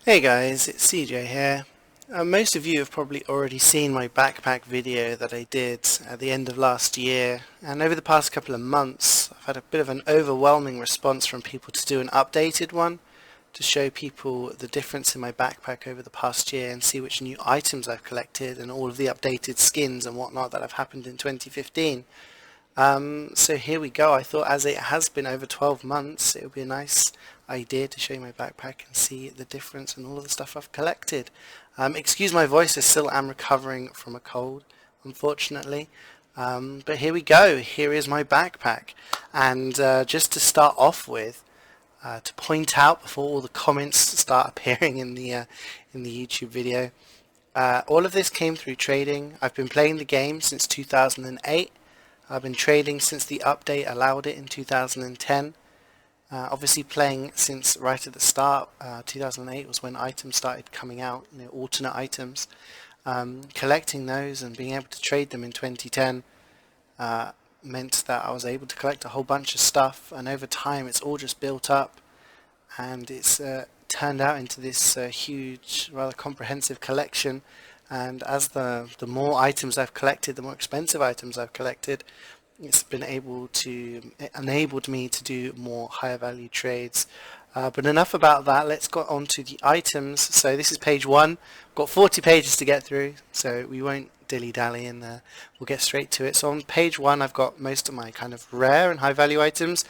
Hey guys, it's CJ here. Most of you have probably already seen my backpack video that I did at the end of last year, and over the past couple of months I've had a bit of an overwhelming response from people to do an updated one to show people the difference in my backpack over the past year and see which new items I've collected and all of the updated skins and whatnot that have happened in 2015. So here we go. I thought as it has been over 12 months, it would be a nice idea to show you my backpack and see the difference and all of the stuff I've collected. Excuse my voice, I still am recovering from a cold, unfortunately. But here we go. Here is my backpack. And just to start off with, to point out before all the comments start appearing in the YouTube video, all of this came through trading. I've been playing the game since 2008. I've been trading since the update allowed it in 2010. Obviously playing since right at the start. 2008 was when items started coming out, alternate items. Collecting those and being able to trade them in 2010 meant that I was able to collect a whole bunch of stuff, and over time it's all just built up, and it's turned out into this huge, rather comprehensive collection. And as the more items I've collected, the more expensive items I've collected, it's been enabled me to do more higher value trades. But enough about that, let's go on to the items. So this is page 1. I've got 40 pages to get through, so we won't dilly-dally and we'll get straight to it. So on page 1 I've got most of my kind of rare and high value items,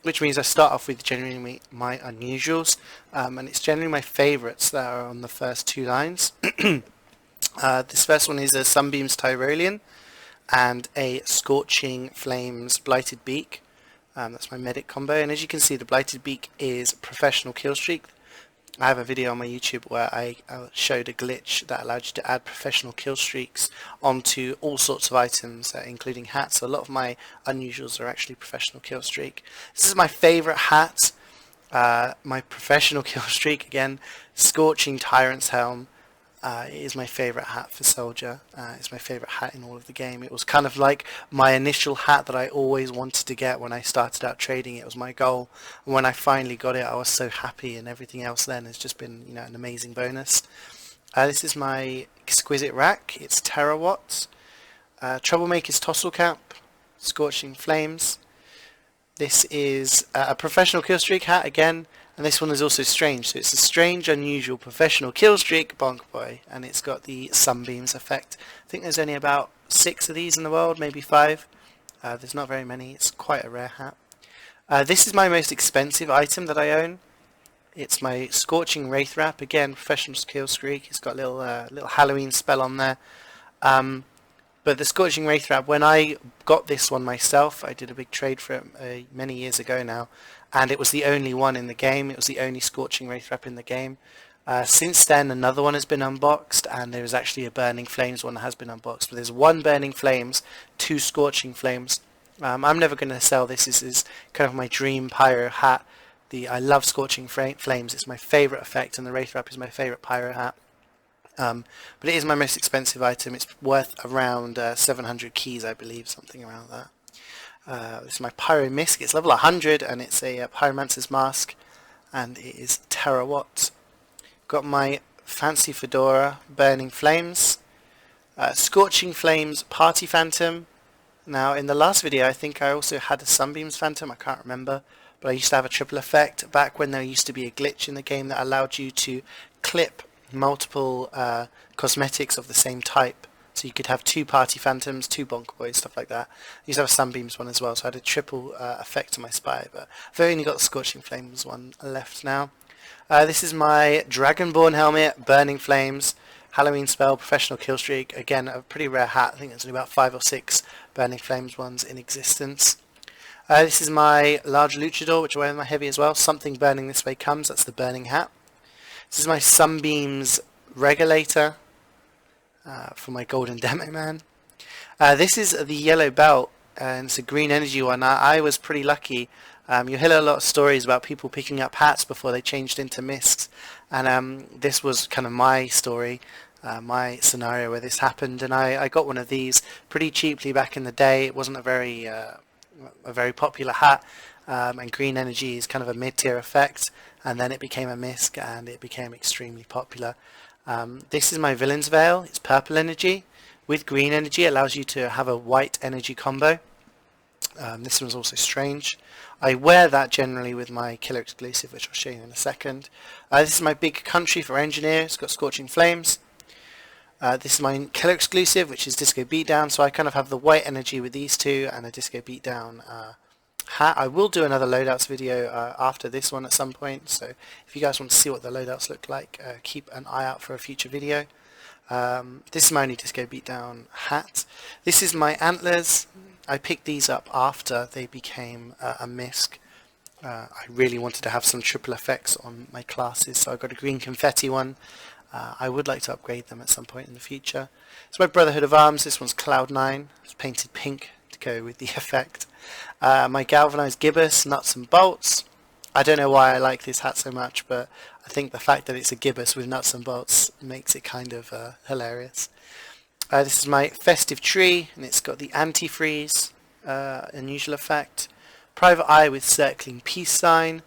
which means I start off with generally my unusuals, and it's generally my favourites that are on the first 2 lines. This first one is a Sunbeams Tyrolean and a Scorching Flames Blighted Beak. That's my medic combo, and as you can see, the Blighted Beak is professional kill streak. I have a video on my YouTube where I showed a glitch that allowed you to add professional kill streaks onto all sorts of items, including hats. So a lot of my unusuals are actually professional kill streak. This is my favourite hat, my professional kill streak again, Scorching Tyrants Helm. It is my favourite hat for Soldier. It's my favourite hat in all of the game. It was kind of like my initial hat that I always wanted to get when I started out trading. It was my goal, and when I finally got it I was so happy, and everything else then has just been an amazing bonus. This is my exquisite rack. It's Terawatts. Troublemaker's Tossle Cap, Scorching Flames. This is a professional kill streak hat again. And this one is also strange, so it's a strange, unusual professional kill streak bonk boy, and it's got the sunbeams effect. I think there's only about 6 of these in the world, maybe 5. There's not very many. It's quite a rare hat. This is my most expensive item that I own. It's my Scorching Wraith wrap, again professional kill streak. It's got a little Halloween spell on there. But the Scorching Wraith wrap, when I got this one myself, I did a big trade for it many years ago now, and it was the only one in the game. It was the only Scorching Wraith wrap in the game. Since then another one has been unboxed, and there is actually a Burning Flames one that has been unboxed. But there's 1 Burning Flames, 2 Scorching Flames. I'm never going to sell this. This is kind of my dream pyro hat. I love Scorching Flames. It's my favourite effect, and the Wraith wrap is my favourite pyro hat. But it is my most expensive item. It's worth around 700 keys, I believe, something around that. This is my Pyro Misk. It's level 100, and it's a Pyromancers Mask, and it is Terawatt. Got my fancy fedora, Burning Flames, Scorching Flames Party Phantom. Now in the last video I think I also had a Sunbeams Phantom, I can't remember, but I used to have a triple effect back when there used to be a glitch in the game that allowed you to clip multiple cosmetics of the same type, so you could have 2 Party Phantoms, 2 Bonk Boys, stuff like that. I used to have a Sunbeams one as well, so I had a triple effect on my Spy, but I've only got the Scorching Flames one left now. This is my Dragonborn helmet, Burning Flames, Halloween spell, professional kill streak. Again, a pretty rare hat. I think there's only about 5 or 6 Burning Flames ones in existence. This is my large luchador, which I wear in my heavy as well. Something burning this way comes. That's the burning hat. This is my Sunbeams Regulator for my golden demo man. This is the yellow belt, and it's a green energy one. I was pretty lucky. You hear a lot of stories about people picking up hats before they changed into miscs, and this was kind of my story, my scenario where this happened, and I got one of these pretty cheaply back in the day. It wasn't a very popular hat, and green energy is kind of a mid-tier effect, and then it became a misc and it became extremely popular. This is my Villain's Veil. It's purple energy with green energy. It allows you to have a white energy combo. This one's also strange. I wear that generally with my killer exclusive, which I'll show you in a second. This is my big country for engineer. It's got Scorching Flames. This is my killer exclusive, which is Disco Beatdown. So I kind of have the white energy with these two and a Disco Beatdown hat. I will do another loadouts video after this one at some point. So if you guys want to see what the loadouts look like, keep an eye out for a future video. This is my only Disco Beatdown hat. This is my Antlers. I picked these up after they became a misc. I really wanted to have some triple effects on my classes, so I got a green Confetti one. I would like to upgrade them at some point in the future. It's my Brotherhood of Arms. This one's Cloud9. It's painted pink to go with the effect. My galvanized gibbous, nuts and bolts. I don't know why I like this hat so much, but I think the fact that it's a gibbous with nuts and bolts makes it kind of hilarious. This is my festive tree, and it's got the antifreeze unusual effect. Private eye with circling peace sign.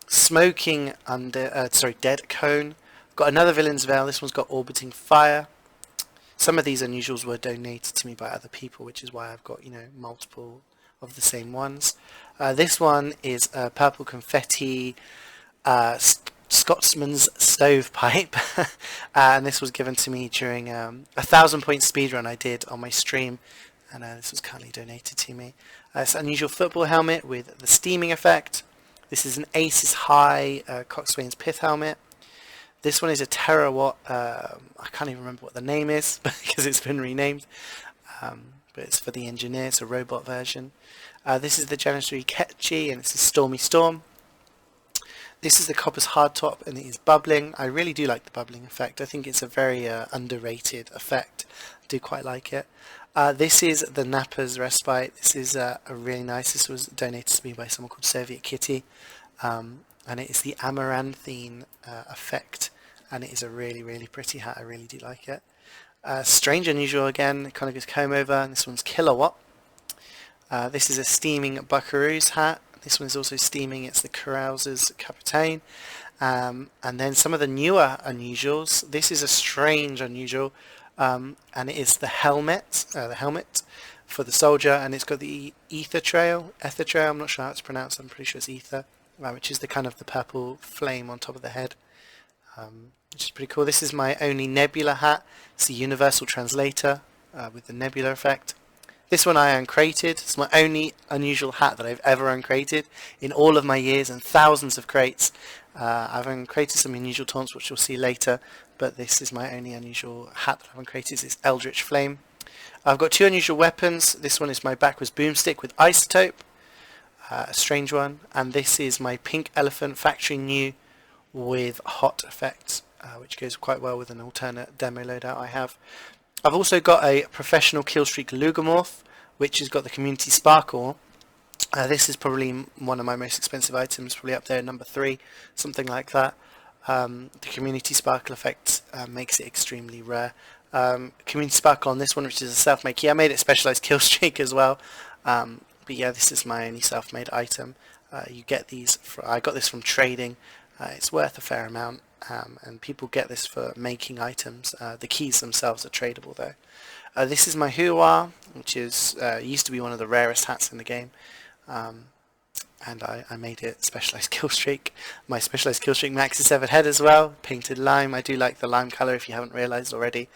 Smoking under dead cone. Got another Villain's Veil. This one's got orbiting fire. Some of these unusuals were donated to me by other people, which is why I've got, you know, multiple of the same ones. This one is purple confetti Scotsman's Stovepipe, and this was given to me during a 1,000-point speedrun I did on my stream, and this was kindly donated to me. It's an unusual football helmet with the steaming effect. This is an Asis High Coxswains Pith helmet. This one is a terawatt. I can't even remember what the name is because it's been renamed, but it's for the engineer. It's a robot version. This is the Janissary Ketchy, and it's a Stormy Storm. This is the Copper's Hardtop, and it is bubbling. I really do like the bubbling effect. I think it's a very underrated effect. I do quite like it. This is the Napper's Respite. This is a really nice. This was donated to me by someone called Soviet Kitty, and it is the Amaranthine effect, and it is a really, really pretty hat. I really do like it. Strange Unusual again. It kind of goes comb over, and this one's Kilowatt. This is a steaming Buckaroos hat. This one is also steaming. It's the Carouses Capitaine. And then some of the newer unusuals. This is a strange unusual, and it is the helmet for the soldier, and it's got the ether trail. I'm not sure how it's pronounced. I'm pretty sure it's ether, which is the kind of the purple flame on top of the head, which is pretty cool. This is my only nebula hat. It's the universal translator with the nebula effect. This one I uncrated. It's my only unusual hat that I've ever uncrated in all of my years and thousands of crates. I've uncrated some unusual taunts, which you'll see later, but this is my only unusual hat that I've uncrated. It's Eldritch Flame. I've got two unusual weapons. This one is my backwards boomstick with Isotope, a strange one, and this is my pink elephant factory new with hot effects, which goes quite well with an alternate demo loadout I have. I've also got a professional killstreak Lugamorph, which has got the community sparkle. This is probably one of my most expensive items, probably up there at number 3, something like that. The community sparkle effect makes it extremely rare. Community sparkle on this one, which is a self-made key. I made it specialized killstreak as well, but yeah, this is my only self-made item. You get these. I got this from trading. It's worth a fair amount. And people get this for making items. The keys themselves are tradable though. This is my Hua, which is used to be one of the rarest hats in the game, and I made it specialized killstreak. My specialized killstreak Max is severed head as well, painted lime. I do like the lime color if you haven't realized already.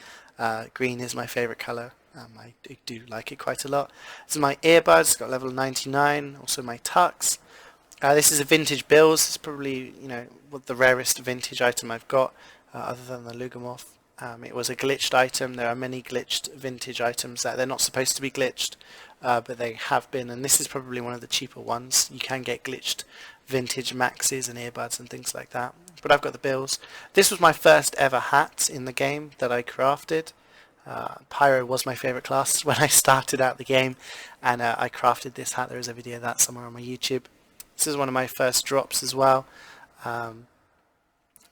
Green is my favorite color. I do like it quite a lot. This is my earbuds, got level 99. Also my tux. This is a vintage Bills. It's probably, you know, the rarest vintage item I've got, other than the Lugamorph. It was a glitched item. There are many glitched vintage items that they're not supposed to be glitched, but they have been, and this is probably one of the cheaper ones. You can get glitched vintage Maxes and earbuds and things like that. But I've got the Bills. This was my first ever hat in the game that I crafted. Pyro was my favourite class when I started out the game, and I crafted this hat. There is a video of that somewhere on my YouTube. This is one of my first drops as well. I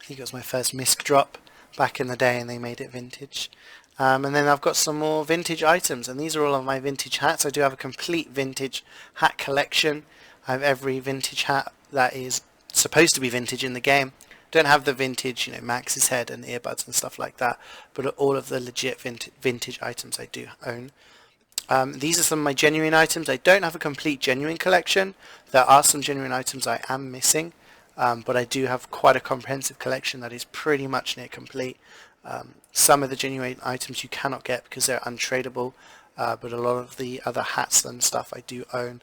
think it was my first misc drop back in the day, and they made it vintage. And then I've got some more vintage items, and these are all of my vintage hats. I do have a complete vintage hat collection. I have every vintage hat that is supposed to be vintage in the game. Don't have the vintage, you know, Max's head and earbuds and stuff like that, but all of the legit vintage items I do own. These are some of my genuine items. I don't have a complete genuine collection. There are some genuine items I am missing, but I do have quite a comprehensive collection that is pretty much near complete. Some of the genuine items you cannot get because they're untradeable, but a lot of the other hats and stuff I do own.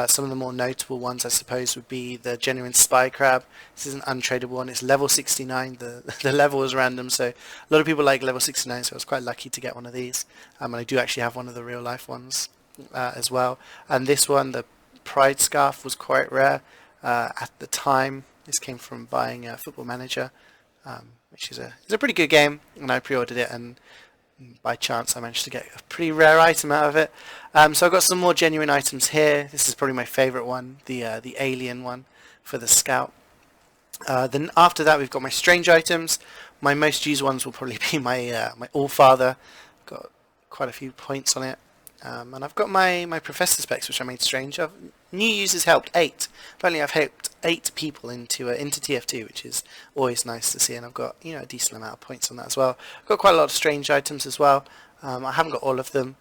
Some of the more notable ones I suppose would be the genuine Spycrab. This is an untradeable one. It's level 69. The level is random, so a lot of people like level 69, so I was quite lucky to get one of these. And I do actually have one of the real life ones as well. And this one, the Pride Scarf, was quite rare at the time. This came from buying a Football Manager, which is a pretty good game, and I pre-ordered it, and by chance I managed to get a pretty rare item out of it. So I've got some more genuine items here. This is probably my favourite one, the alien one for the Scout. Then after that we've got my strange items. My most used ones will probably be my my Allfather. Got quite a few points on it. And I've got my Professor specs, which I made strange. New users helped 8. Apparently I've helped 8 people into TF2, which is always nice to see, and I've got, you know, a decent amount of points on that as well. I've got quite a lot of strange items as well. I haven't got all of them,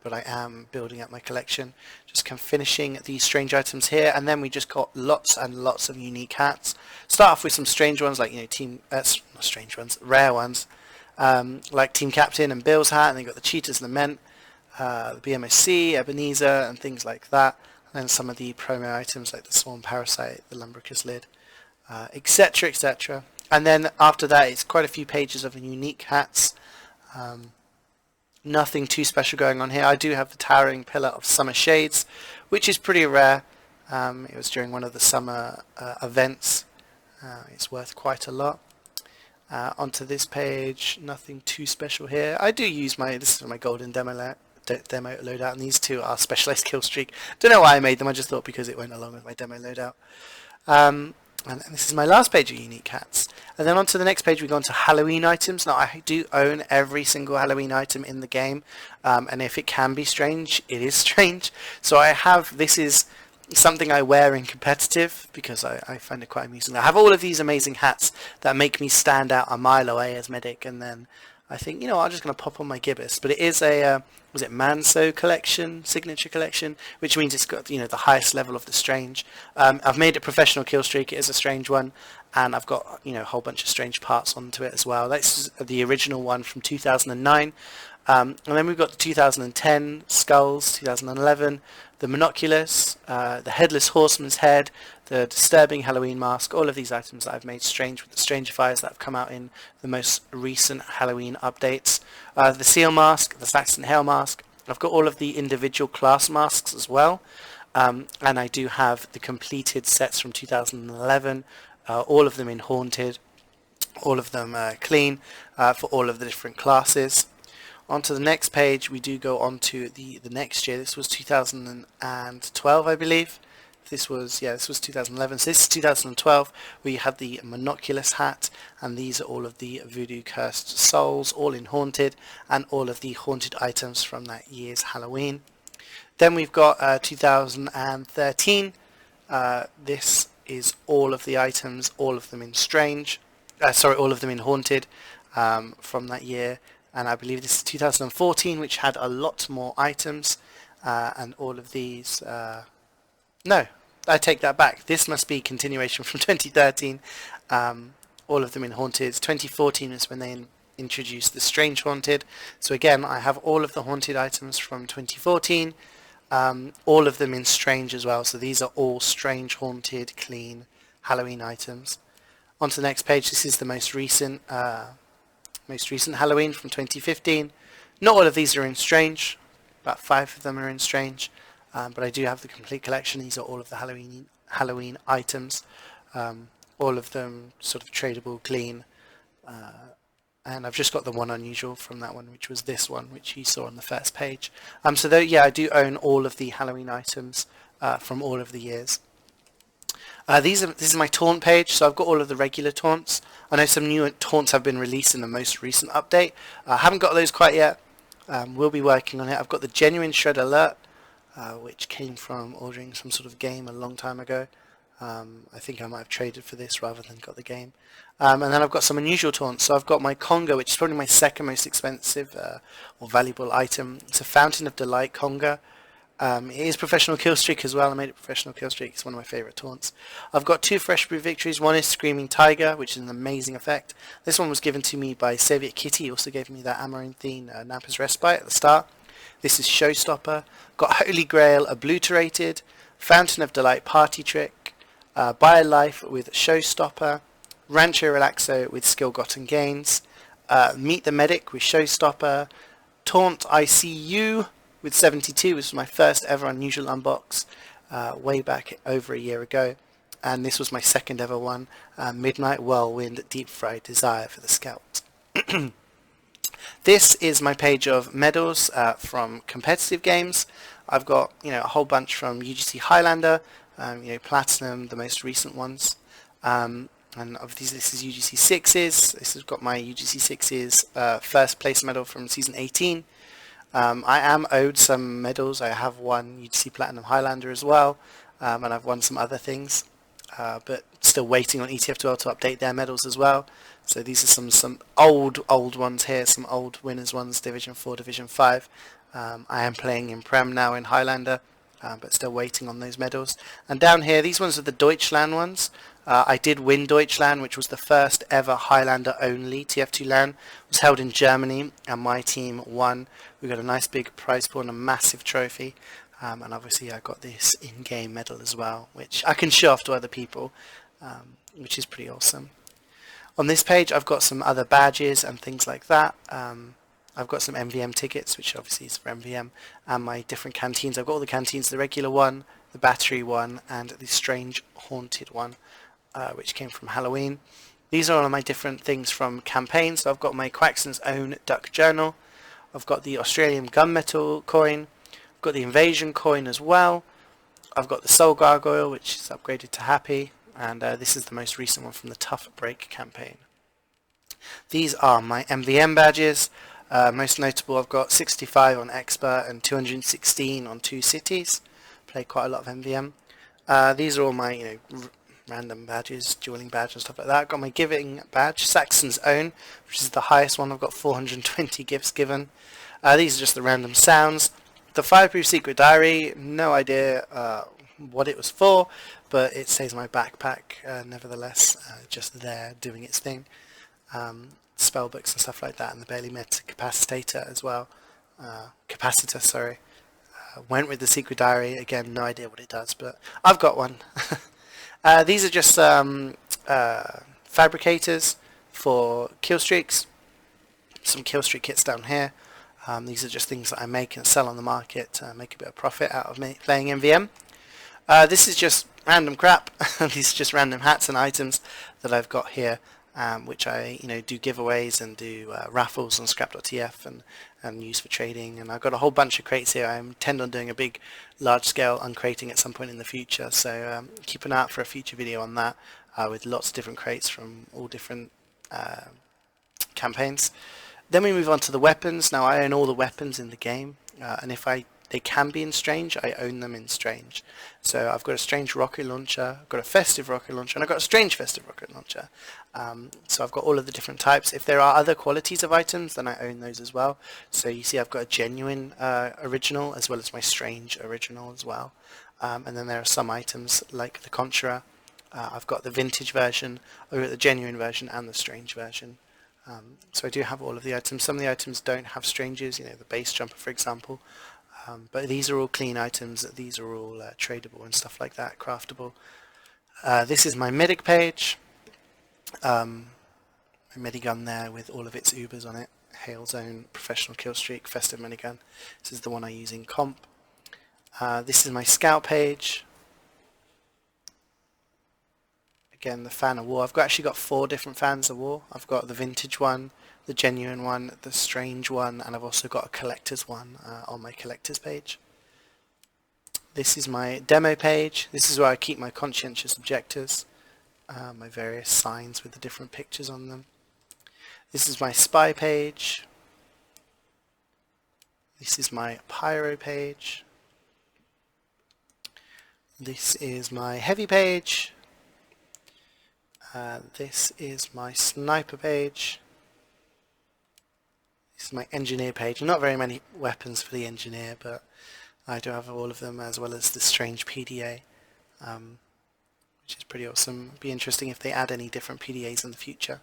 but I am building up my collection. Just finishing these strange items here, and then we just got lots and lots of unique hats. Start off with some strange ones, like, you know, not strange ones, rare ones, like Team Captain and Bill's hat, and then got the Cheetah's Lament, the BMOC, Ebenezer, and things like that. And then some of the promo items like the Swarm Parasite, the Lumbricus Lid, etc, etc. And then after that it's quite a few pages of unique hats. Nothing too special going on here. I do have the Towering Pillar of Summer Shades, which is pretty rare. It was during one of the summer events. It's worth quite a lot. Onto this page, nothing too special here. I do use this is my golden demo loadout, and these two are specialized kill streak. Don't know why I made them, I just thought because it went along with my demo loadout. And this is my last page of unique hats. And then on to the next page we go on to Halloween items. Now I do own every single Halloween item in the game, and if it can be strange, it is strange. So I have, this is something I wear in competitive because I find it quite amusing. I have all of these amazing hats that make me stand out a mile away as medic, and then I think, you know, I'm just going to pop on my gibbous. But it is a, was it Manso collection, signature collection, which means it's got, you know, the highest level of the strange. I've made it professional kill streak. It is a strange one, and I've got, you know, a whole bunch of strange parts onto it as well. That's the original one from 2009. And then we've got the 2010 skulls, 2011, the Monoculars, the Headless Horseman's head, the Disturbing Halloween mask, all of these items that I've made strange with the Strangifiers that have come out in the most recent Halloween updates. The Seal mask, the Saxon Hail mask. I've got all of the individual class masks as well. And I do have the completed sets from 2011, all of them in Haunted, all of them clean for all of the different classes. On to the next page, we do go on to the next year. This was 2012, I believe. This was 2011. So this is 2012. We had the Monoculars Hat, and these are all of the Voodoo Cursed Souls, all in Haunted, and all of the Haunted items from that year's Halloween. Then we've got 2013. This is all of the items, all of them in Strange. All of them in Haunted from that year. And I believe this is 2014, which had a lot more items, and all of these, no, I take that back. This must be continuation from 2013, all of them in Haunted. 2014 is when they introduced the Strange Haunted. So again, I have all of the Haunted items from 2014, all of them in Strange as well. So these are all Strange, Haunted, clean Halloween items. On to the next page. This is the most recent Halloween from 2015. Not all of these are in Strange, about 5 of them are in Strange, but I do have the complete collection. These are all of the Halloween items, all of them sort of tradable, clean, and I've just got the one unusual from that one, which was this one, which you saw on the first page. So though, yeah, I do own all of the Halloween items from all of the years. This is my taunt page, so I've got all of the regular taunts. I know some new taunts have been released in the most recent update. I haven't got those quite yet. We'll be working on it. I've got the Genuine Shred Alert, which came from ordering some sort of game a long time ago. I think I might have traded for this rather than got the game. And then I've got some unusual taunts. So I've got my Conga, which is probably my second most expensive or valuable item. It's a Fountain of Delight Conga. It is professional killstreak as well. I made it professional killstreak. It's one of my favourite taunts. I've got two fresh brew victories. One is Screaming Tiger, which is an amazing effect. This one was given to me by Soviet Kitty. He also gave me that Amaranthine Nappa's Respite at the start. This is Showstopper. Got Holy Grail Obliterated, Fountain of Delight Party Trick, Buy a Life with Showstopper, Rancho Relaxo with Skill Gotten Gains, Meet the Medic with Showstopper, Taunt ICU with 72, which was my first ever unusual unbox way back over a year ago, and this was my second ever one, Midnight Whirlwind Deep Fried Desire for the Scout. This is my page of medals from competitive games. I've got a whole bunch from UGC Highlander, Platinum, the most recent ones, and obviously this is UGC 6s. This has got my UGC 6s first place medal from season 18. I am owed some medals. I have won UGC Platinum Highlander as well, and I've won some other things, but still waiting on ETF2L to update their medals as well. So these are some old ones here, some old winners ones, Division 4, Division 5. I am playing in Prem now in Highlander, but still waiting on those medals. And down here, these ones are the Deutschland ones. I did win Deutschland, which was the first ever Highlander only TF2 LAN. It was held in Germany, and my team won. We got a nice big prize pool and a massive trophy. And obviously I got this in-game medal as well, which I can show off to other people, which is pretty awesome. On this page I've got some other badges and things like that. I've got some Mvm tickets, which obviously is for Mvm, and my different canteens. I've got all the canteens, the regular one, the battery one, and the strange haunted one, which came from Halloween. These are all of my different things from campaigns. So I've got my Quackson's own Duck Journal. I've got the Australian Gunmetal coin. I've got the Invasion coin as well. I've got the Soul Gargoyle, which is upgraded to Happy. And this is the most recent one from the Tough Break campaign. These are my Mvm badges. Most notable, I've got 65 on Expert and 216 on 2 cities. Play quite a lot of Mvm. These are all my random badges, dueling badge and stuff like that. I've got my giving badge, Saxon's own, which is the highest one. I've got 420 gifts given. These are just the random sounds. The Fireproof Secret Diary, no idea what it was for, but it stays in my backpack nevertheless, just there doing its thing. Spell books and stuff like that, and the Barely Met Capacitator as well. Capacitor, sorry. Went with the Secret Diary, again, no idea what it does, but I've got one. These are just fabricators for kill streaks. Some kill streak kits down here. These are just things that I make and sell on the market to make a bit of profit out of me playing MVM. This is just random crap. These are just random hats and items that I've got here, which I do giveaways and do raffles on scrap.tf and use for trading. And I've got a whole bunch of crates here. I intend on doing a big large scale uncrating at some point in the future, so keep an eye out for a future video on that, with lots of different crates from all different campaigns. Then we move on to the weapons. Now I own all the weapons in the game, and if they can be in Strange, I own them in Strange. So I've got a Strange rocket launcher, I've got a festive rocket launcher, and I've got a Strange festive rocket launcher. So I've got all of the different types. If there are other qualities of items, then I own those as well. So you see I've got a genuine original as well as my Strange original as well. And then there are some items like the Conjurer. I've got the vintage version, I've got the genuine version and the Strange version. So I do have all of the items. Some of the items don't have Strangers, the base jumper for example. But these are all clean items, these are all tradable and stuff like that, craftable. This is my medic page. My minigun there with all of its Ubers on it. Hail Zone, Professional Killstreak, Festive minigun. This is the one I use in comp. This is my scout page. Again, the Fan of War. I've actually got 4 different Fans of War. I've got the vintage one, the genuine one, the strange one, and I've also got a collector's one on my collector's page. This is my demo page. This is where I keep my conscientious objectives, my various signs with the different pictures on them. This is my spy page. This is my pyro page. This is my heavy page. This is my sniper page. This is my engineer page. Not very many weapons for the engineer, but I do have all of them, as well as the strange PDA, which is pretty awesome. It'd be interesting if they add any different PDAs in the future.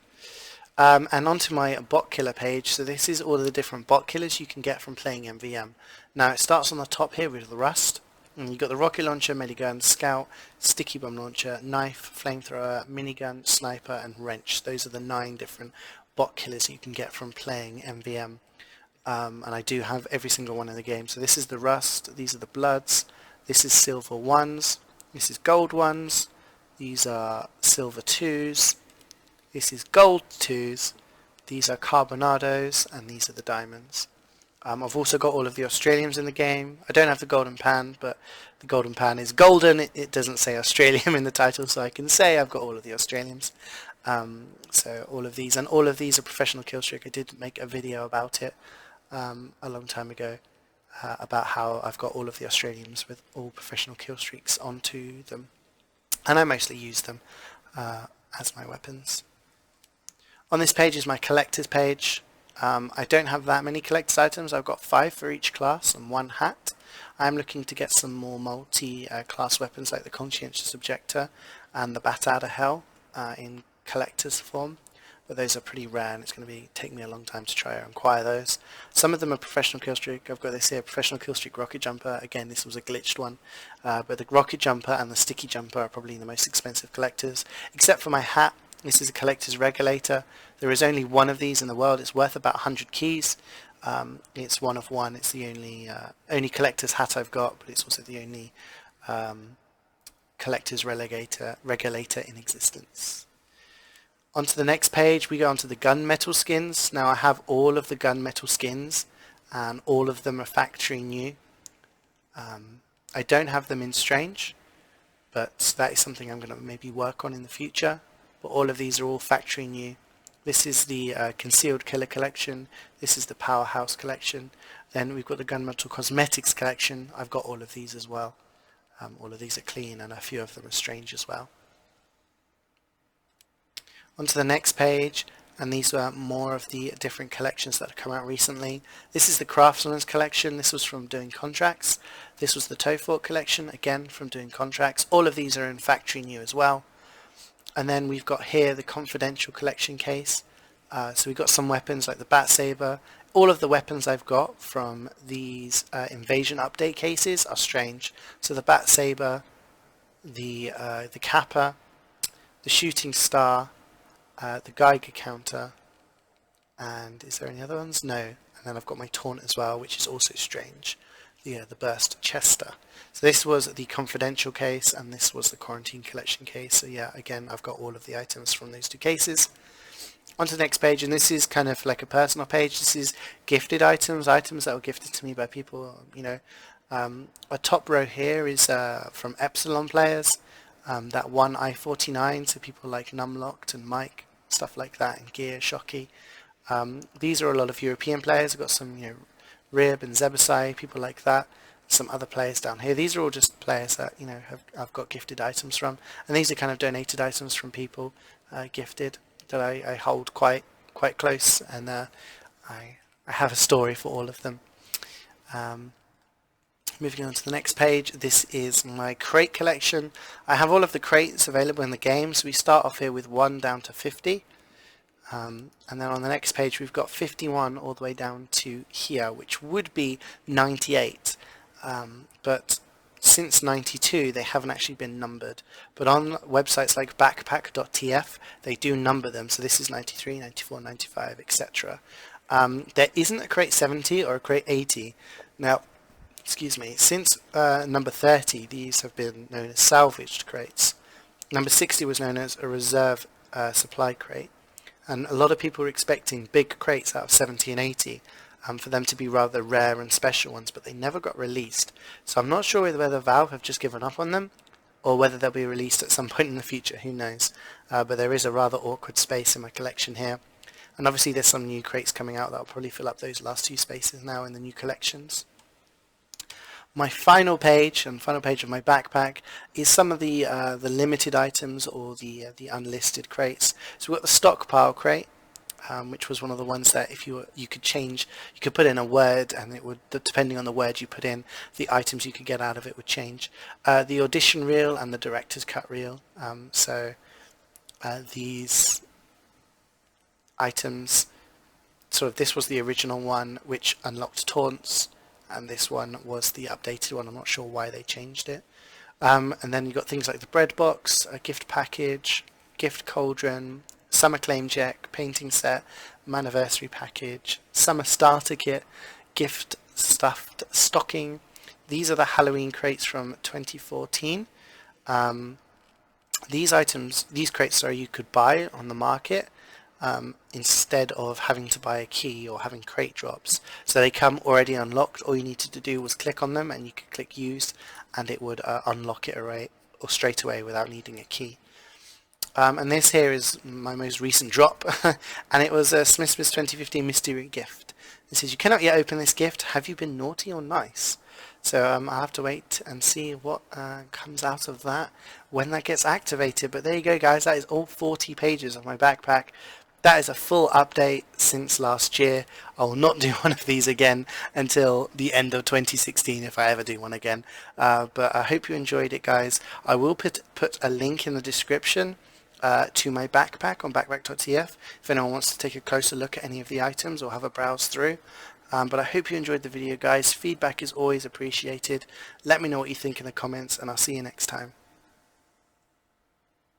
And onto my bot killer page. So this is all of the different bot killers you can get from playing MVM. Now it starts on the top here with the Rust. And you've got the rocket launcher, medigun, scout, sticky bomb launcher, knife, flamethrower, minigun, sniper, and wrench. Those are the 9 different bot killers you can get from playing MVM. And I do have every single one in the game. So this is the Rust, these are the Bloods, this is silver 1s, this is gold 1s, these are silver 2s, this is gold 2s, these are carbonados, and these are the diamonds. I've also got all of the Australiums in the game. I don't have the golden pan, but the golden pan is golden. It doesn't say Australium in the title, so I can say I've got all of the Australiums. So all of these, and all of these are professional killstreak. I did make a video about it a long time ago, about how I've got all of the Australiums with all professional killstreaks onto them. And I mostly use them as my weapons. On this page is my collector's page. I don't have that many collector's items. I've got 5 for each class and 1 hat. I'm looking to get some more multi-class weapons like the Conscientious Objector and the Bat Hell in collector's form, but those are pretty rare and it's going to take me a long time to try and acquire those. Some of them are professional killstreak. I've got this here, professional killstreak rocket jumper. Again, this was a glitched one, but the rocket jumper and the sticky jumper are probably the most expensive collectors, except for my hat. This is a collector's regulator. There is only one of these in the world. It's worth about 100 keys. It's one of one. It's the only collector's hat I've got, but it's also the only collector's regulator in existence. Onto the next page, we go onto the gunmetal skins. Now I have all of the gunmetal skins, and all of them are factory new. I don't have them in strange, but that is something I'm going to maybe work on in the future. But all of these are all factory new. This is the Concealed Killer collection. This is the Powerhouse collection. Then we've got the Gunmetal Cosmetics collection. I've got all of these as well. All of these are clean, and a few of them are strange as well. On to the next page, and these are more of the different collections that have come out recently. This is the Craftsman's collection. This was from doing contracts. This was the Tofort collection, again from doing contracts. All of these are in factory new as well. And then we've got here the confidential collection case. So we've got some weapons like the Bat Saber. All of the weapons I've got from these invasion update cases are strange. So the Bat Saber, the Kappa, the Shooting Star, the Geiger counter, and is there any other ones? No. And then I've got my Taunt as well, which is also strange. The Burst Chester. So this was the confidential case, and this was the quarantine collection case. So yeah, again, I've got all of the items from those 2 cases. On to the next page, and this is kind of like a personal page. This is gifted items that were gifted to me by people. A top row here is from Epsilon players. That one I-49, so people like Numlocked and Mike, stuff like that, and Gear, Shocky. These are a lot of European players. I've got some, Rib and Zebasai, people like that. Some other players down here. These are all just players that I've got gifted items from, and these are kind of donated items from people gifted that I hold quite close, and I have a story for all of them. Moving on to the next page, this is my crate collection. I have all of the crates available in the game, so we start off here with 1 down to 50. And then on the next page we've got 51 all the way down to here, which would be 98. But since 92 they haven't actually been numbered. But on websites like backpack.tf they do number them, so this is 93, 94, 95, etc. There isn't a crate 70 or a crate 80. Now, excuse me, since number 30 these have been known as salvaged crates. Number 60 was known as a reserve supply crate. And a lot of people were expecting big crates out of 70 and 80 for them to be rather rare and special ones, but they never got released. So I'm not sure whether Valve have just given up on them or whether they'll be released at some point in the future, who knows. But there is a rather awkward space in my collection here. And obviously there's some new crates coming out that will probably fill up those last 2 spaces now in the new collections. My final page, and final page of my backpack, is some of the limited items or the unlisted crates. So we've got the stockpile crate, which was one of the ones that if you could change, you could put in a word, and it would, depending on the word you put in, the items you could get out of it would change. The audition reel and the director's cut reel. These items, sort of, this was the original one which unlocked taunts, and this one was the updated one. I'm not sure why they changed it. And then you got things like the bread box, a gift package, gift cauldron, summer claim check, painting set, anniversary package, summer starter kit, gift stuffed stocking. These are the Halloween crates from 2014. These crates, you could buy on the market instead of having to buy a key or having crate drops. So they come already unlocked. All you needed to do was click on them, and you could click use, and it would unlock it straight away without needing a key. And this here is my most recent drop, and it was a Smithsmith's 2015 Mystery Gift. It says, "You cannot yet open this gift. Have you been naughty or nice?" So I'll have to wait and see what comes out of that when that gets activated. But there you go, guys. That is all 40 pages of my backpack. That is a full update since last year. I will not do one of these again until the end of 2016 if I ever do one again. But I hope you enjoyed it, guys. I will put a link in the description to my backpack on backpack.tf if anyone wants to take a closer look at any of the items or have a browse through. But I hope you enjoyed the video, guys. Feedback is always appreciated. Let me know what you think in the comments, and I'll see you next time.